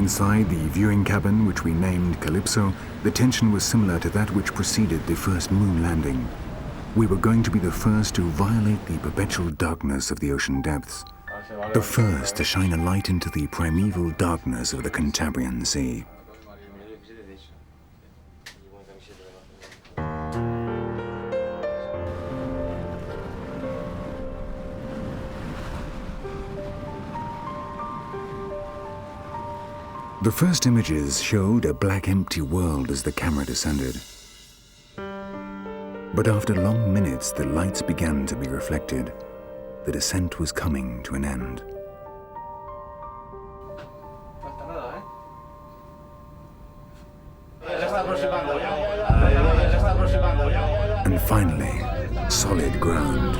Inside the viewing cabin, which we named Calypso, the tension was similar to that which preceded the first moon landing. We were going to be the first to violate the perpetual darkness of the ocean depths, the first to shine a light into the primeval darkness of the Cantabrian Sea. The first images showed a black empty world as the camera descended. But after long minutes, the lights began to be reflected. The descent was coming to an end. And finally, solid ground.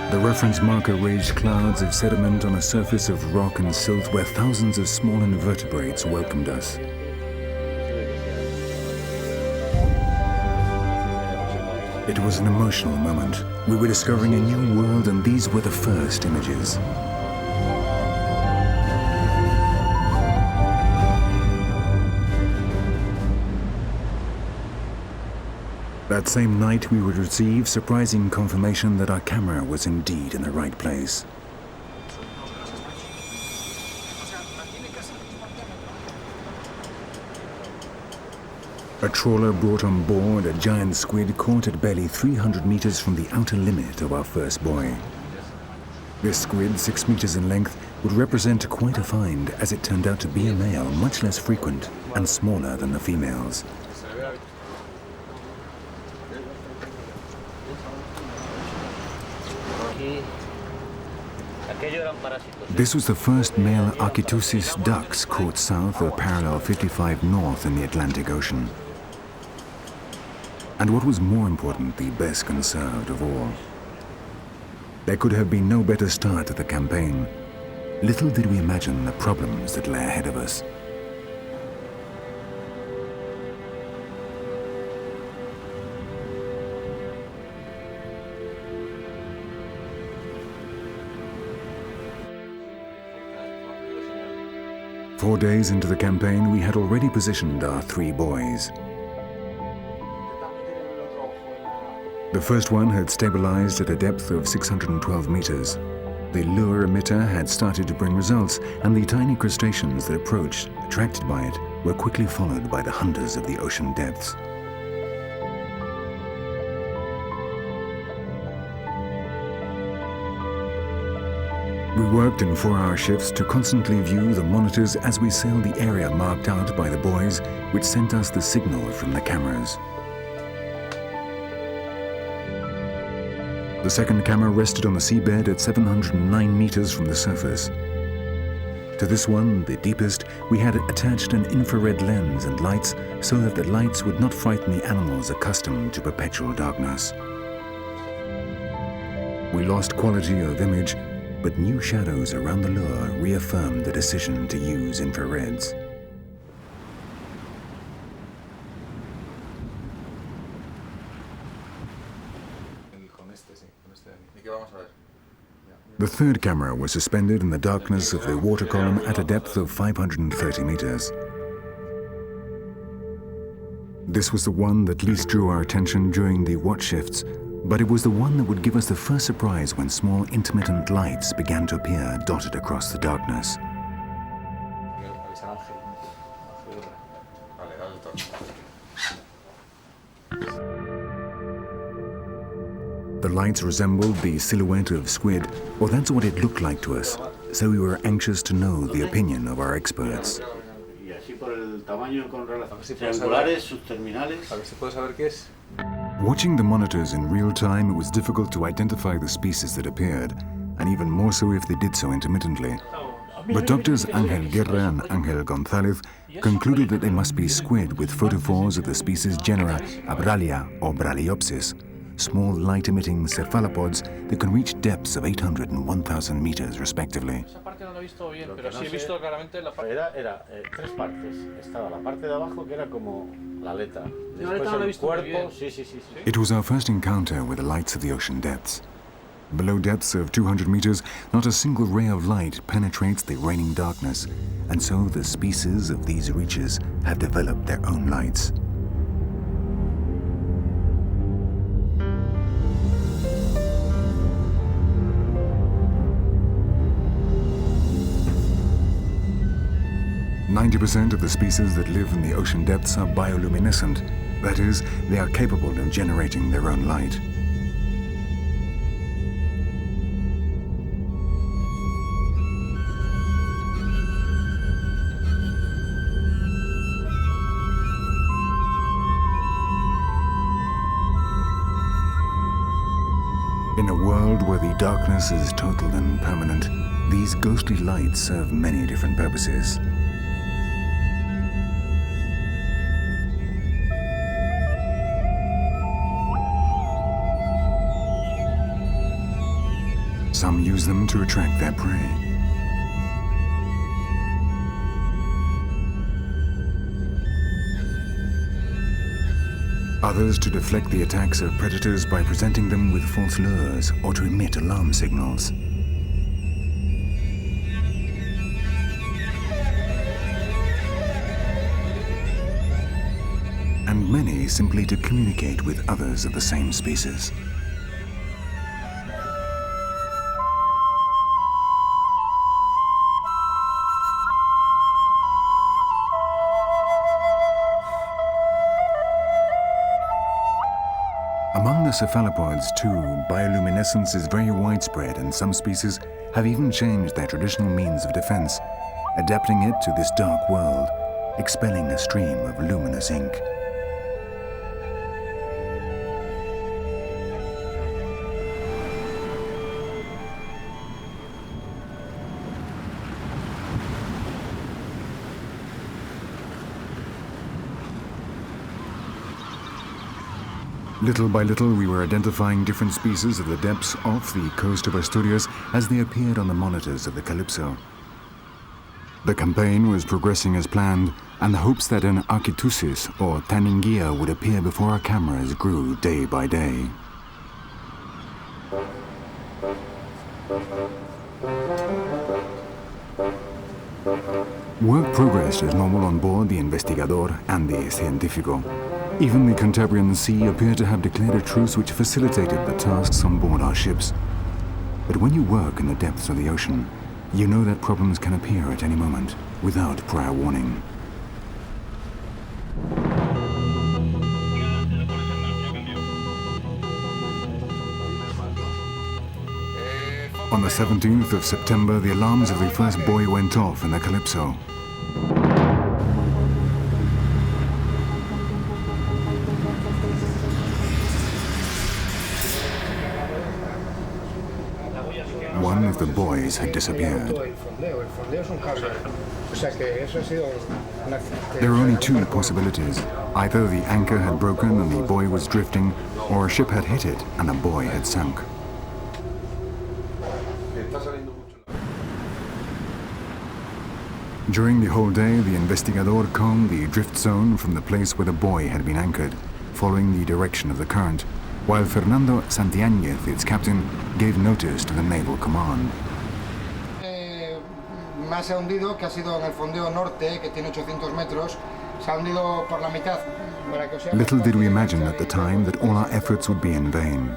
The reference marker raised clouds of sediment on a surface of rock and silt where thousands of small invertebrates welcomed us. It was an emotional moment. We were discovering a new world, and these were the first images. That same night, we would receive surprising confirmation that our camera was indeed in the right place. A trawler brought on board a giant squid caught at barely 300 meters from the outer limit of our first buoy. This squid, 6 meters in length, would represent quite a find, as it turned out to be a male, much less frequent and smaller than the females. This was the first male Architeuthis ducks caught south of parallel 55 north in the Atlantic Ocean. And what was more important, the best conserved of all. There could have been no better start to the campaign. Little did we imagine the problems that lay ahead of us. Four days into the campaign, we had already positioned our 3 buoys. The first one had stabilized at a depth of 612 meters. The lure emitter had started to bring results, and the tiny crustaceans that approached, attracted by it, were quickly followed by the hunters of the ocean depths. We worked in 4-hour shifts to constantly view the monitors as we sailed the area marked out by the buoys, which sent us the signal from the cameras. The second camera rested on the seabed at 709 meters from the surface. To this one, the deepest, we had attached an infrared lens and lights so that the lights would not frighten the animals accustomed to perpetual darkness. We lost quality of image, but new shadows around the lure reaffirmed the decision to use infrareds. The third camera was suspended in the darkness of the water column at a depth of 530 meters. This was the one that least drew our attention during the watch shifts, but it was the one that would give us the first surprise when small intermittent lights began to appear dotted across the darkness. The lights resembled the silhouette of squid, or that's what it looked like to us, so we were anxious to know the opinion of our experts. Watching the monitors in real time, it was difficult to identify the species that appeared, and even more so if they did so intermittently. But doctors Ángel Guerra and Ángel González concluded that they must be squid with photophores of the species genera Abralia or Braliopsis, small light-emitting cephalopods that can reach depths of 800 and 1,000 meters respectively. lo he visto bien, Lo pero que no sí he sé- visto claramente la parte. Era tres partes. Estaba la parte de abajo que era como la aleta. La aleta no la he visto muy bien. Sí. It was our first encounter with the lights of the ocean depths. Below depths of 200 meters, not a single ray of light penetrates the reigning darkness, and so the species of these reaches have developed their own lights. "90% of the species that live in the ocean depths are bioluminescent. That is, they are capable of generating their own light. In a world where the darkness is total and permanent, these ghostly lights serve many different purposes. Some use them to attract their prey. Others to deflect the attacks of predators by presenting them with false lures or to emit alarm signals. And many simply to communicate with others of the same species. Among the cephalopods, too, bioluminescence is very widespread, and some species have even changed their traditional means of defense, adapting it to this dark world, expelling a stream of luminous ink. Little by little, we were identifying different species of the depths off the coast of Asturias as they appeared on the monitors of the Calypso. The campaign was progressing as planned, and the hopes that an Architeuthis or Taningia would appear before our cameras grew day by day. Work progressed as normal on board the Investigador and the Científico. Even the Cantabrian Sea appeared to have declared a truce which facilitated the tasks on board our ships. But when you work in the depths of the ocean, you know that problems can appear at any moment, without prior warning. On the 17th of September, the alarms of the first buoy went off in the Calypso. One of the buoys had disappeared. There are only two possibilities. Either the anchor had broken and the buoy was drifting, or a ship had hit it and a buoy had sunk. During the whole day, the Investigador combed the drift zone from the place where the buoy had been anchored, following the direction of the current, while Fernando Santiañez, its captain, gave notice to the Naval Command. Más se ha hundido, que ha sido en el fondeo norte, que tiene 800 metros, se ha hundido por la mitad. Little did we imagine at the time that all our efforts would be in vain.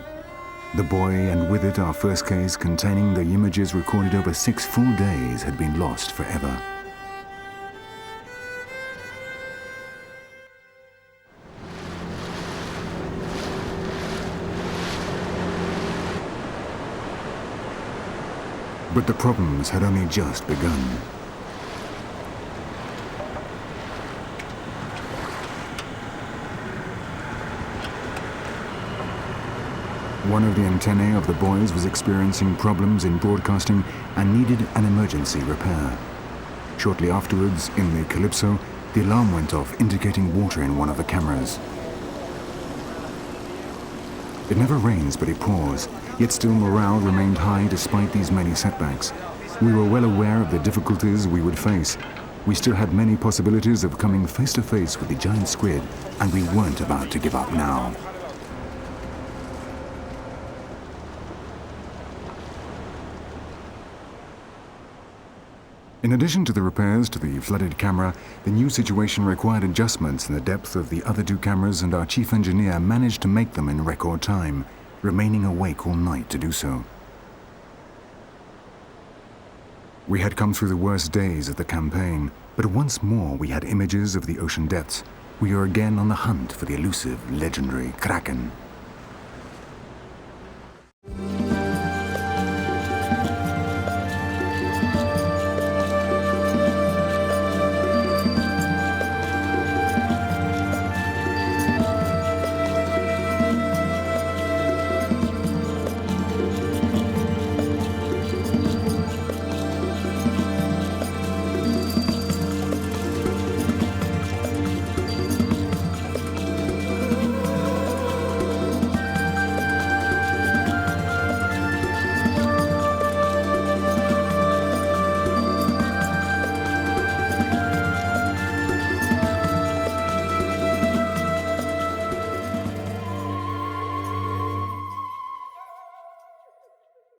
The buoy, and with it our first case containing the images recorded over 6 full days, had been lost forever. But the problems had only just begun. One of the antennae of the buoys was experiencing problems in broadcasting and needed an emergency repair. Shortly afterwards, in the Calypso, the alarm went off indicating water in one of the cameras. It never rains, but it pours, yet still morale remained high despite these many setbacks. We were well aware of the difficulties we would face. We still had many possibilities of coming face to face with the giant squid, and we weren't about to give up now. In addition to the repairs to the flooded camera, the new situation required adjustments in the depth of the other two cameras, and our chief engineer managed to make them in record time, remaining awake all night to do so. We had come through the worst days of the campaign, but once more we had images of the ocean depths. We were again on the hunt for the elusive, legendary Kraken.